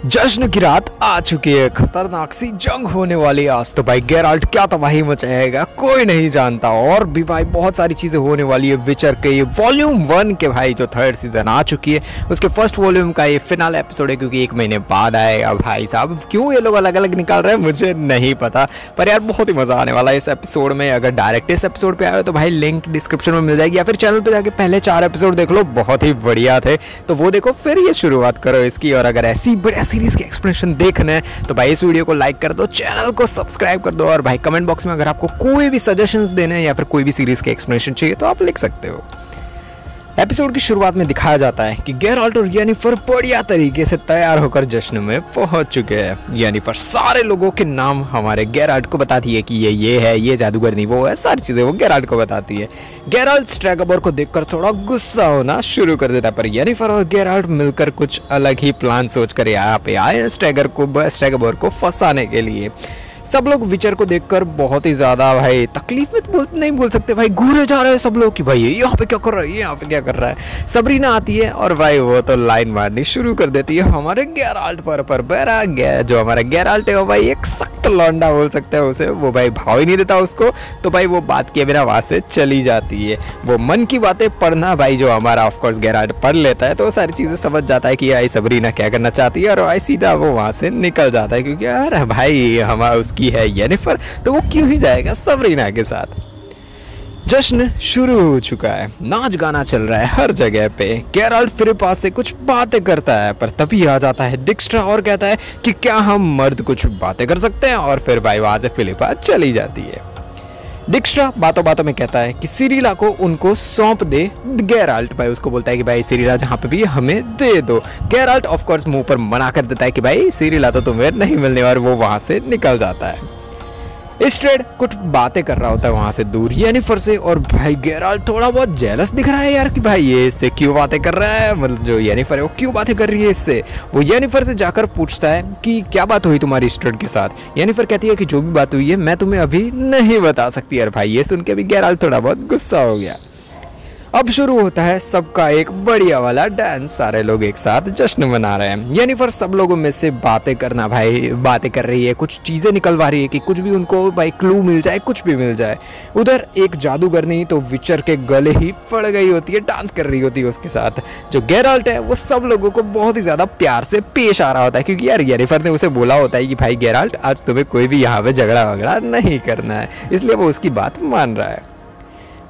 जश्न की रात आ चुकी है, खतरनाक सी जंग होने वाली है आज तो भाई। गेराल्ट क्या तबाही मचाएगा कोई नहीं जानता। और भी भाई बहुत सारी चीजें होने वाली है। विचर के ये वॉल्यूम 1 के भाई जो 3rd सीजन आ चुकी है, उसके फर्स्ट वॉल्यूम का ये फिनाल एपिसोड है, क्योंकि 1 महीने बाद आएगा भाई साहब। क्यों ये लोग अलग अलग निकाल रहे हैं मुझे नहीं पता, पर यार बहुत ही मजा आने वाला है इस एपिसोड में। अगर डायरेक्ट इस एपिसोड पे आए हो तो भाई लिंक डिस्क्रिप्शन में मिल जाएगी, या फिर चैनल पे जाके पहले 4 एपिसोड देख लो, बहुत ही बढ़िया थे, तो वो देखो फिर ये शुरुआत करो इसकी। और अगर ऐसी बढ़िया सीरीज के एक्सप्लेनेशन देखना है तो भाई इस वीडियो को लाइक कर दो, चैनल को सब्सक्राइब कर दो, और भाई कमेंट बॉक्स में अगर आपको कोई भी सजेशंस देने हैं या फिर कोई भी सीरीज के एक्सप्लेनेशन चाहिए तो आप लिख सकते हो। एपिसोड की शुरुआत में दिखाया जाता है कि गेराल्ट और येनिफर बढ़िया तरीके से तैयार होकर जश्न में पहुंच चुके हैं। येनिफर सारे लोगों के नाम हमारे गेराल्ट को बताती है कि ये है, ये जादूगर नहीं वो है, सारी चीजें वो गेराल्ट को बताती है। गेराल्ट स्ट्रैगोबर को देखकर थोड़ा गुस्सा होना शुरू कर देता है, पर येनिफर और गेराल्ट मिलकर कुछ अलग ही प्लान सोचकर यहाँ पे आए स्ट्रैगोबर को फंसाने के लिए। सब लोग विचर को देखकर बहुत ही ज्यादा भाई तकलीफ में नहीं बोल सकते भाई, घूरे जा रहे हैं सब लोग कि भाई ये यहाँ पे क्या कर रहा है, ये यहाँ पे क्या कर रहा है। सबरीना आती है और भाई वो तो लाइन मारनी शुरू कर देती है हमारे गेराल्ट पर जो हमारा गेराल्ट है वो भाई एक सख्त लौंडा बोल सकते हैं उसे, वो भाई भाव ही नहीं देता उसको, तो भाई वो बात किए बिना वहां से चली जाती है। वो मन की बातें पढ़ना भाई जो हमारा ऑफकोर्स गेराल्ट पढ़ लेता है, तो वो सारी चीजें समझ जाता है कि यार सबरीना क्या करना चाहती है, और भाई सीधा वो वहां से निकल जाता है, क्योंकि यार भाई हमारा की है येनिफर, तो वो क्यों ही जाएगा सबरीना के साथ। जश्न शुरू हो चुका है, नाच गाना चल रहा है हर जगह पे। गेराल्ट फिलिपा से कुछ बातें करता है, पर तभी आ जाता है डिक्स्ट्रा और कहता है कि क्या हम मर्द कुछ बातें कर सकते हैं, और फिर भाई वहां से फिलिपा चली जाती है। डिक्स्ट्रा बातों बातों में कहता है कि सिरिला को उनको सौंप दे। गेराल्ट भाई उसको बोलता है कि भाई सिरिला जहाँ पे भी हमें दे दो। गेराल्ट ऑफ कोर्स मुंह पर मना कर देता है कि भाई सिरिला तो तुम्हें नहीं मिलने, और वो वहां से निकल जाता है। स्ट्रेड कुछ बातें कर रहा होता है वहां से दूर येनिफर से, और भाई गेराल्ट थोड़ा बहुत जेलस दिख रहा है यार कि भाई ये इससे क्यों बातें कर रहा है, मतलब जो येनिफर है वो क्यों बातें कर रही है इससे। वो येनिफर से जाकर पूछता है कि क्या बात हुई तुम्हारी स्ट्रेड के साथ। येनिफर कहती है कि जो भी बात हुई है मैं तुम्हें अभी नहीं बता सकती। यार भाई ये सुन के भी गेराल्ट थोड़ा बहुत गुस्सा हो गया। अब शुरू होता है सबका एक बढ़िया वाला डांस, सारे लोग एक साथ जश्न मना रहे हैं। येनिफर सब लोगों में से बातें कर रही है, कुछ चीजें निकलवा रही है कि कुछ भी उनको भाई क्लू मिल जाए, कुछ भी मिल जाए। उधर एक जादूगर नहीं तो विचर के गले ही पड़ गई होती है, डांस कर रही होती है उसके साथ। जो गेराल्ट है वो सब लोगों को बहुत ही ज्यादा प्यार से पेश आ रहा होता है, क्योंकि यार येनिफर ने उसे बोला होता है कि भाई गेराल्ट आज तुम्हें कोई भी यहाँ पे झगड़ा वगड़ा नहीं करना है, इसलिए वो उसकी बात मान रहा है।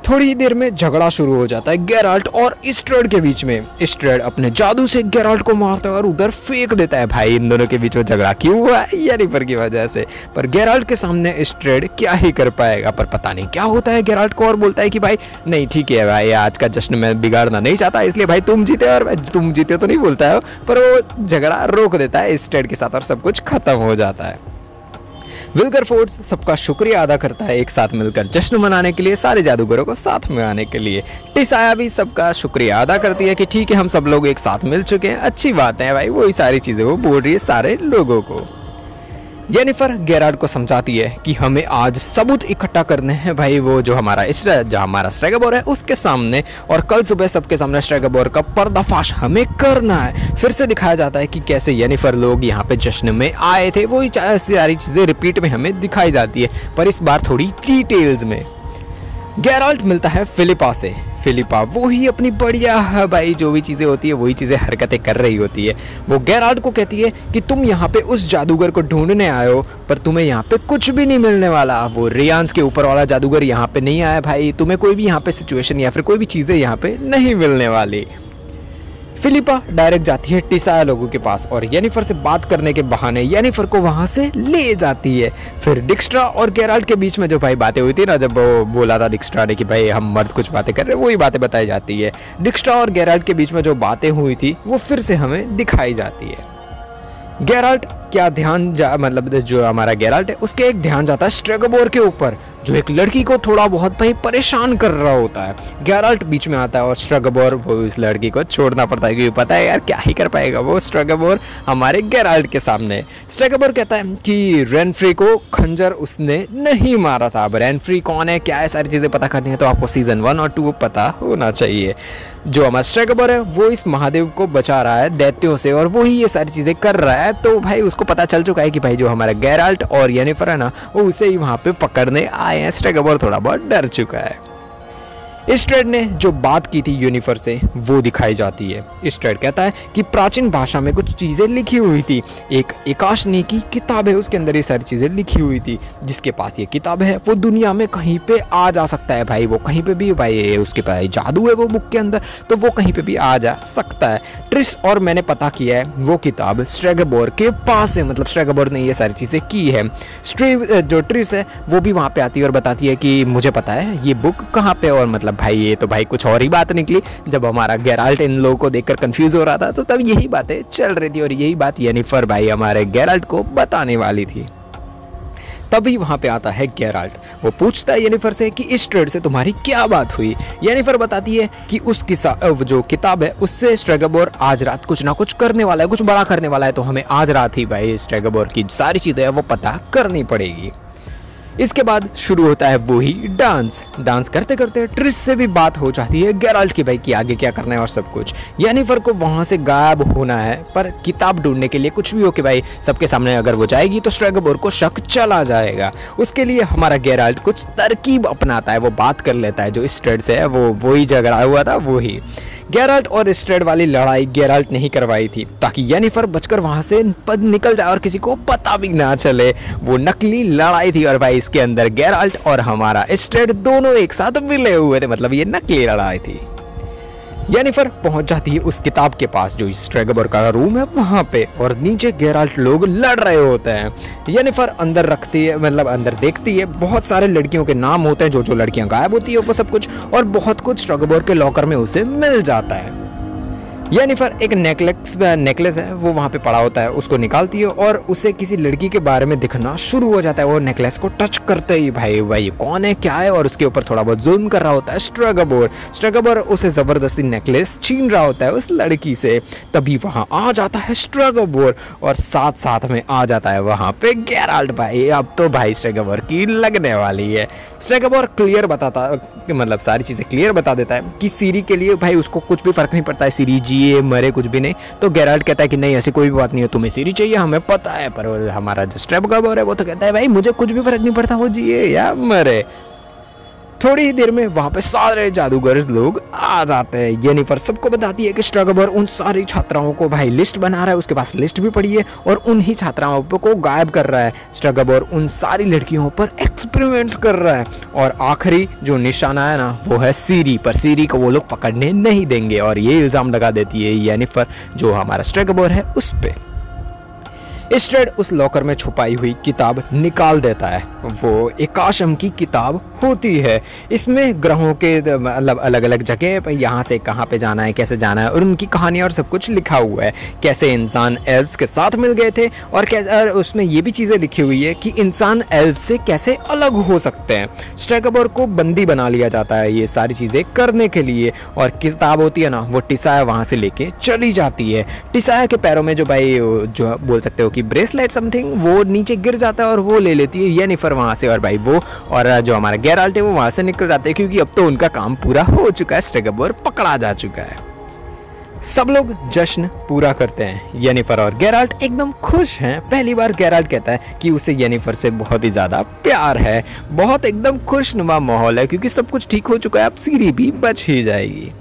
थोड़ी ही देर में झगड़ा शुरू हो जाता है गेराल्ट और स्ट्रेड के बीच में। स्ट्रेड अपने जादू से गेराल्ट को मारता है और उधर फेंक देता है। भाई इन दोनों के बीच में झगड़ा क्यों हुआ है, येनिफर की वजह से। पर गेराल्ट के सामने स्ट्रेड क्या ही कर पाएगा, पर पता नहीं क्या होता है गेराल्ट को, और बोलता है कि भाई नहीं ठीक है भाई, आज का जश्न मैं बिगाड़ना नहीं चाहता, इसलिए भाई तुम जीते, और तुम जीते तो नहीं बोलता है, पर वो झगड़ा रोक देता है स्ट्रेड के साथ और सब कुछ खत्म हो जाता है। विल्गरफोर्ड्स सबका शुक्रिया अदा करता है एक साथ मिलकर जश्न मनाने के लिए, सारे जादूगरों को साथ में आने के लिए। टिसाया भी सबका शुक्रिया अदा करती है कि ठीक है हम सब लोग एक साथ मिल चुके हैं, अच्छी बात है भाई, वही सारी चीजें वो बोल रही है सारे लोगों को। येनिफर गेराल्ट को समझाती है कि हमें आज सबूत इकट्ठा करने हैं भाई, वो जो हमारा स्ट्रैगोबर है उसके सामने, और कल सुबह सबके सामने स्ट्रैगोबर का पर्दाफाश हमें करना है। फिर से दिखाया जाता है कि कैसे येनिफर लोग यहाँ पे जश्न में आए थे, वही सारी चीजें रिपीट में हमें दिखाई जाती है, पर इस बार थोड़ी डिटेल्स में। गेराल्ट मिलता है फिलिपा से। फिलिपा वो ही अपनी बढ़िया है भाई, जो भी चीज़ें होती है वही चीज़ें हरकतें कर रही होती है। वो गेराल्ट को कहती है कि तुम यहाँ पे उस जादूगर को ढूंढने आए हो, पर तुम्हें यहाँ पे कुछ भी नहीं मिलने वाला। वो रियांस के ऊपर वाला जादूगर यहाँ पे नहीं आया भाई, तुम्हें कोई भी यहाँ पे सिचुएशन या फिर कोई भी चीज़ें यहाँ पे नहीं मिलने वाली। फिलिपा डायरेक्ट जाती है टिसाया लोगों के पास, और येनिफर से बात करने के बहाने येनिफर को वहां से ले जाती है। फिर डिक्स्ट्रा और गेराल्ट के बीच में जो भाई बातें हुई थी ना, जब वो बोला था डिक्स्ट्रा ने कि भाई हम मर्द कुछ बातें कर रहे हैं, वही बातें बताई जाती है। डिक्स्ट्रा और गेराल्ट के बीच में जो बातें हुई थी वो फिर से हमें दिखाई जाती है। गेराल्ट क्या मतलब जो हमारा गेराल्ट है उसके एक ध्यान जाता है स्ट्रैगोबर के ऊपर, जो एक लड़की को थोड़ा बहुत भाई परेशान कर रहा होता है। गेराल्ट बीच में आता है और स्ट्रैगोबर वो इस लड़की को छोड़ना पड़ता है, क्योंकि पता है यार क्या ही कर पाएगा वो स्ट्रैगोबर हमारे गेराल्ट के सामने। स्ट्रैगोबर कहता है कि रेनफ्री को खंजर उसने नहीं मारा था। अब रेनफ्री कौन है क्या है सारी चीज़ें पता करनी है तो आपको सीजन 1 और 2 पता होना चाहिए। जो हमारा स्ट्रेगोर है वो इस महादेव को बचा रहा है दैत्यों से और वो ही ये सारी चीज़ें कर रहा है। तो भाई उसको पता चल चुका है कि भाई जो हमारा गेराल्ट और येनिफर है ना वो उसे ही वहाँ पे पकड़ने आए हैं। स्ट्रेगोर थोड़ा बहुत डर चुका है। इस्ट्रेड ने जो बात की थी यूनिफर से वो दिखाई जाती है। इस्ट्रेड कहता है कि प्राचीन भाषा में कुछ चीज़ें लिखी हुई थी, एक एकाशनी की किताब है उसके अंदर ये सारी चीज़ें लिखी हुई थी। जिसके पास ये किताब है वो दुनिया में कहीं पे आ जा सकता है भाई, वो कहीं पे भी भाई उसके पास जादू है वो बुक के अंदर, तो वो कहीं पे भी आ जा सकता है। ट्रिस और मैंने पता किया है वो किताब स्ट्रेगोर के पास है, मतलब स्ट्रेगोर ने ये सारी चीज़ें की है। जो ट्रिस है वो भी वहाँ पे आती है और बताती है कि मुझे पता है ये बुक कहाँ पे, और मतलब भाई ये तो भाई कुछ और ही बात निकली। जब हमारा गेराल्ट इन लोगों को देखकर कंफ्यूज हो रहा था तो तब यही बातें चल रही थी और यही बात येनिफर भाई हमारे गेराल्ट को बताने वाली थी। तभी वहां पे आता है गेराल्ट। वो पूछता है येनिफर से कि इस्ट्रेड से तुम्हारी क्या बात हुई। येनिफर बताती है कि उस जो किताब है उससे स्ट्रेगोर आज रात कुछ ना कुछ करने वाला है, कुछ बड़ा करने वाला है, तो हमें आज रात ही भाई स्ट्रेगोर की सारी चीजें है वो पता करनी पड़ेगी। इसके बाद शुरू होता है वही डांस करते करते ट्रिस से भी बात हो जाती है गेराल्ट की भाई कि आगे क्या करना है और सब कुछ। येनिफर को वहां से गायब होना है पर किताब ढूंढने के लिए कुछ भी हो कि भाई सबके सामने अगर वो जाएगी तो स्ट्रेगोर को शक चला जाएगा। उसके लिए हमारा गेराल्ट कुछ तरकीब अपनाता है, वो बात कर लेता है जो इस्ट्रेड से है, वो वही झगड़ा हुआ था वही। गेराल्ट और इस्ट्रेड वाली लड़ाई गेराल्ट ने ही करवाई थी ताकि येनिफर बचकर वहां से निकल जाए और किसी को पता भी ना चले। वो नकली लड़ाई थी और भाई इसके अंदर गेराल्ट और हमारा इस्ट्रेड दोनों एक साथ मिले हुए थे, मतलब ये नकली लड़ाई थी। येनिफर पहुंच जाती है उस किताब के पास जो स्ट्रेगोर का रूम है वहां पे, और नीचे गेराल्ट लोग लड़ रहे होते हैं। येनिफर अंदर रखती है, मतलब अंदर देखती है, बहुत सारे लड़कियों के नाम होते हैं, जो लड़कियां गायब होती है वो सब कुछ, और बहुत कुछ स्ट्रेगोर के लॉकर में उसे मिल जाता है। येनिफर एक नेकलेस है वो वहाँ पे पड़ा होता है, उसको निकालती है और उसे किसी लड़की के बारे में दिखना शुरू हो जाता है। वो नेकलेस को टच करते ही भाई कौन है क्या है, और उसके ऊपर थोड़ा बहुत जुल्म कर रहा होता है स्ट्रेगोर उसे जबरदस्ती नेकलेस छीन रहा होता है उस लड़की से। तभी वहाँ आ जाता है स्ट्रेगोर और साथ साथ में आ जाता है वहाँ पे गेराल्ट भाई। अब तो भाई स्ट्रेगोर की लगने वाली है। स्ट्रेगोर क्लियर बताता, मतलब सारी चीज़ें क्लियर बता देता है कि सीरी के लिए भाई उसको कुछ भी फर्क नहीं पड़ता है, सीरी जिए मरे कुछ भी नहीं। तो गेराल्ट कहता है कि नहीं ऐसी कोई भी बात नहीं है, तुम्हें सीरी चाहिए हमें पता है, पर हमारा जो स्ट्रेगोर है वो तो कहता है भाई मुझे कुछ भी फर्क नहीं पड़ता वो जिए या मरे। थोड़ी ही देर में वहां पे सारे जादूगर लोग आ जाते हैं। येनिफर सबको बताती है कि स्ट्रेगोर उन सारी छात्राओं को भाई लिस्ट बना रहा है, उसके पास लिस्ट भी पड़ी है और उन्हीं छात्राओं को गायब कर रहा है। स्ट्रेगोर उन सारी लड़कियों पर एक्सपेरिमेंट्स कर रहा है और आखिरी जो निशाना है ना वो है सीरी पर। सीरी को वो लोग पकड़ने नहीं देंगे और ये इल्जाम लगा देती है येनिफर जो हमारा स्ट्रेगोर है उस पे। इस्ट्रेड उस लॉकर में छुपाई हुई किताब निकाल देता है। वो एकाशम की किताब होती है। इसमें ग्रहों के मतलब अलग अलग जगह यहाँ से कहाँ पे जाना है, कैसे जाना है और उनकी कहानियाँ और सब कुछ लिखा हुआ है। कैसे इंसान एल्व्स के साथ मिल गए थे और कैसे उसमें ये भी चीज़ें लिखी हुई है कि इंसान एल्व्स से कैसे अलग हो सकते हैं। स्ट्रेगोर को बंदी बना लिया जाता है ये सारी चीज़ें करने के लिए और किताब होती है ना वो टिसाया वहाँ से लेके चली जाती है। टिसाया के पैरों में जो भाई जो बोल सकते हो कि ब्रेसलेट समथिंग वो नीचे गिर जाता है और वो ले लेती है येनिफर वहाँ से, और भाई वो और जो हमारा गेराल्ट है वो वहाँ से निकल जाते हैं क्योंकि अब तो उनका काम पूरा हो चुका है, स्ट्रेगोर पकड़ा जा चुका है। सब लोग जश्न पूरा करते हैं। येनिफर और गेराल्ट एकदम खुश हैं। पहली बार गेराल्ट कहता है कि उसे येनिफर से बहुत ही ज़्यादा प्यार है। बहुत एकदम खुशनुमा माहौल है क्योंकि सब कुछ ठीक हो चुका है, अब सीरी भी बच ही जाएगी।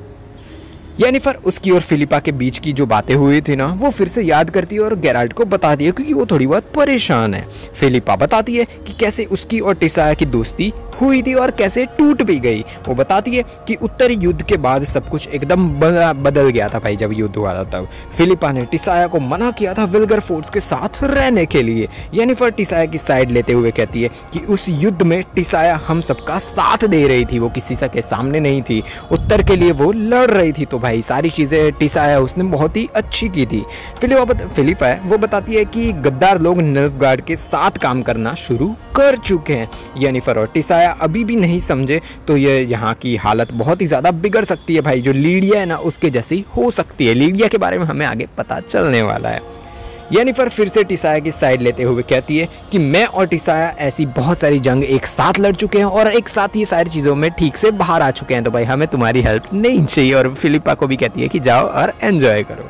येनिफर उसकी और फिलिपा के बीच की जो बातें हुई थी ना वो फिर से याद करती है और गेराल्ट को बताती है क्योंकि वो थोड़ी बहुत परेशान है। फिलिपा बताती है कि कैसे उसकी और टिसाया की दोस्ती हुई थी और कैसे टूट भी गई। वो बताती है कि उत्तरी युद्ध के बाद सब कुछ एकदम बदल गया था भाई। जब युद्ध हुआ था तब फिलिपा ने टिसाया को मना किया था विल्गरफोर्ड्स के साथ रहने के लिए। येनिफर टिसाया की साइड लेते हुए कहती है कि उस युद्ध में टिसाया हम सबका साथ दे रही थी, वो किसी के सामने नहीं थी, उत्तर के लिए वो लड़ रही थी। तो भाई सारी चीज़ें टिसाया उसने बहुत ही अच्छी की थी। फिलिपा है वो बताती है कि गद्दार लोग निल्फगार्ड के साथ काम करना शुरू कर चुके हैं। येनिफर और टिसाया अभी भी नहीं समझे तो ये यहाँ की हालत बहुत ही ज़्यादा बिगड़ सकती है भाई। जो लीडिया है ना उसके जैसी हो सकती है। लीडिया के बारे में हमें आगे पता चलने वाला है। येनिफर फिर से टिसाया की साइड लेते हुए कहती है कि मैं और टिसाया ऐसी बहुत सारी जंग एक साथ लड़ चुके हैं और एक साथ ये सारी चीज़ों में ठीक से बाहर आ चुके हैं, तो भाई हमें तुम्हारी हेल्प नहीं चाहिए। और फिलिपा को भी कहती है कि जाओ और एंजॉय करो।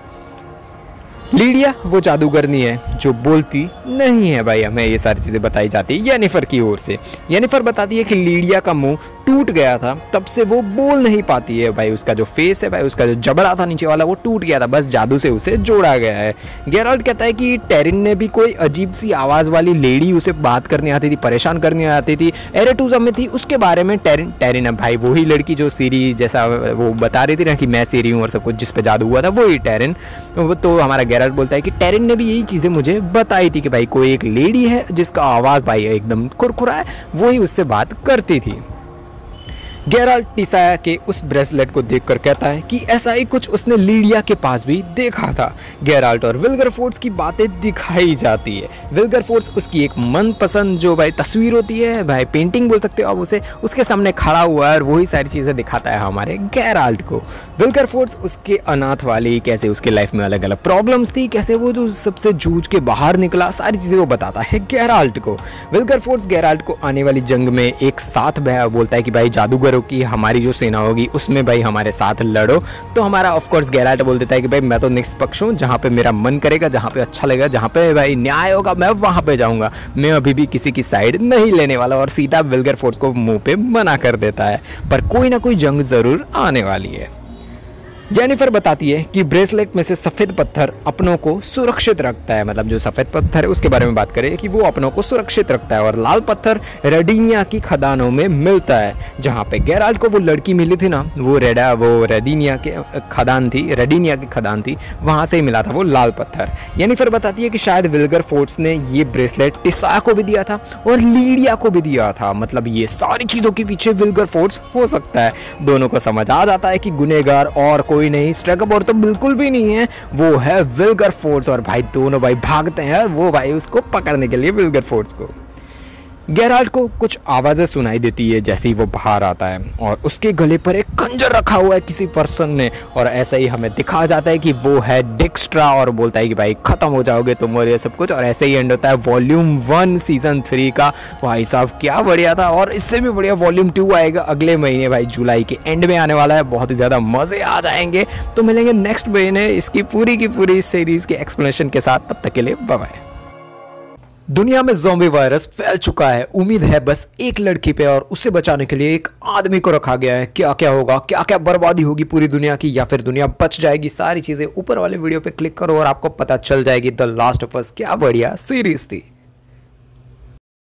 लीडिया वो जादूगरनी है जो बोलती नहीं है भाई, हमें ये सारी चीज़ें बताई जाती है येनिफर की ओर से। येनिफर बताती है कि लीडिया का मुंह टूट गया था, तब से वो बोल नहीं पाती है भाई। उसका जो फेस है भाई, उसका जो जबड़ा था नीचे वाला वो टूट गया था, बस जादू से उसे जोड़ा गया है। गेराल्ट कहता है कि टेरिन ने भी कोई अजीब सी आवाज़ वाली लेडी उसे बात करनी आती थी, परेशान करनी आती थी, एरेटूजा में थी, उसके बारे में टेरिन है भाई, वही लड़की जो सीरी जैसा वो बता रही थी ना कि मैं सीरी हूँ और सब कुछ जिस पे जादू हुआ था वही टेरिन। तो हमारा गेराल्ट बोलता है कि टेरिन ने भी यही चीज़ें मुझे बताई थी कि भाई कोई एक लेडी है जिसका आवाज़ भाई एकदम खुरखुरा है, वही उससे बात करती थी। गेराल्ट टिसाया के उस ब्रेसलेट को देखकर कहता है कि ऐसा ही कुछ उसने लीडिया के पास भी देखा था। गेराल्ट और विल्गरफोर्ड्स की बातें दिखाई जाती है। विल्गरफोर्ड्स उसकी एक मनपसंद जो भाई तस्वीर होती है भाई, पेंटिंग बोल सकते हो आप उसे, उसके सामने खड़ा हुआ है और वही सारी चीज़ें दिखाता है हमारे गेराल्ट को। विल्गरफोर्ड्स उसके अनाथ वाली, कैसे उसके लाइफ में अलग अलग प्रॉब्लम्स थी, कैसे वो जो सबसे जूझ के बाहर निकला, सारी चीज़ें वो बताता है गेराल्ट को। विल्गरफोर्ड्स गेराल्ट को आने वाली जंग में एक साथ बोलता है कि भाई जादूगर की हमारी जो सेना होगी उसमें भाई हमारे साथ लड़ो। तो हमारा ऑफ कोर्स गेराल्ट बोल देता है कि भाई मैं तो निष्पक्ष हूँ, जहाँ पे मेरा मन करेगा, जहाँ पे अच्छा लगेगा, जहाँ पे भाई न्याय होगा मैं वहाँ पे जाऊँगा, मैं अभी भी किसी की साइड नहीं लेने वाला। और सीधा विल्गरफोर्ड्स को मुंह पे मना कर देता है, पर कोई ना कोई जंग जरूर आने वाली है। येनिफर बताती है कि ब्रेसलेट में से सफ़ेद पत्थर अपनों को सुरक्षित रखता है, मतलब जो सफ़ेद पत्थर है उसके बारे में बात करें कि वो अपनों को सुरक्षित रखता है, और लाल पत्थर रेडिनिया की खदानों में मिलता है। जहाँ पे गेराल्ट को वो लड़की मिली थी ना, वो रेडिनिया की खदान थी, वहाँ से ही मिला था वो लाल पत्थर। येनिफर बताती है कि शायद विल्गरफोर्ड्स ने ये ब्रेसलेट टिसाया को भी दिया था और लीडिया को भी दिया था, मतलब ये सारी चीज़ों के पीछे विल्गरफोर्ड्स हो सकता है। दोनों को समझ आ जाता है कि गुनहगार और कोई नहीं, स्ट्रगअप तो बिल्कुल भी नहीं है, वो है विल्गरफोर्ड्स। और भाई दोनों भाई भागते हैं वो भाई उसको पकड़ने के लिए विल्गरफोर्ड्स को। गेराल्ट को कुछ आवाज़ें सुनाई देती है जैसे ही वो बाहर आता है, और उसके गले पर एक खंजर रखा हुआ है किसी पर्सन ने, और ऐसा ही हमें दिखाया जाता है कि वो है डिक्स्ट्रा, और बोलता है कि भाई ख़त्म हो जाओगे तुम और ये सब कुछ। और ऐसे ही एंड होता है वॉल्यूम 1 सीज़न 3 का। भाई साहब क्या बढ़िया था, और इससे भी बढ़िया वॉल्यूम 2 आएगा अगले महीने भाई, जुलाई के एंड में आने वाला है। बहुत ही ज़्यादा मज़े आ जाएंगे। तो मिलेंगे नेक्स्ट महीने इसकी पूरी की पूरी सीरीज़ के एक्सप्लेनेशन के साथ। तब तक के लिए बाय बाय। दुनिया में ज़ॉम्बी वायरस फैल चुका है, उम्मीद है बस एक लड़की पे, और उसे बचाने के लिए एक आदमी को रखा गया है। क्या क्या होगा, क्या क्या बर्बादी होगी पूरी दुनिया की, या फिर दुनिया बच जाएगी, सारी चीज़ें ऊपर वाले वीडियो पे क्लिक करो और आपको पता चल जाएगी। द लास्ट ऑफ अस क्या बढ़िया सीरीज थी।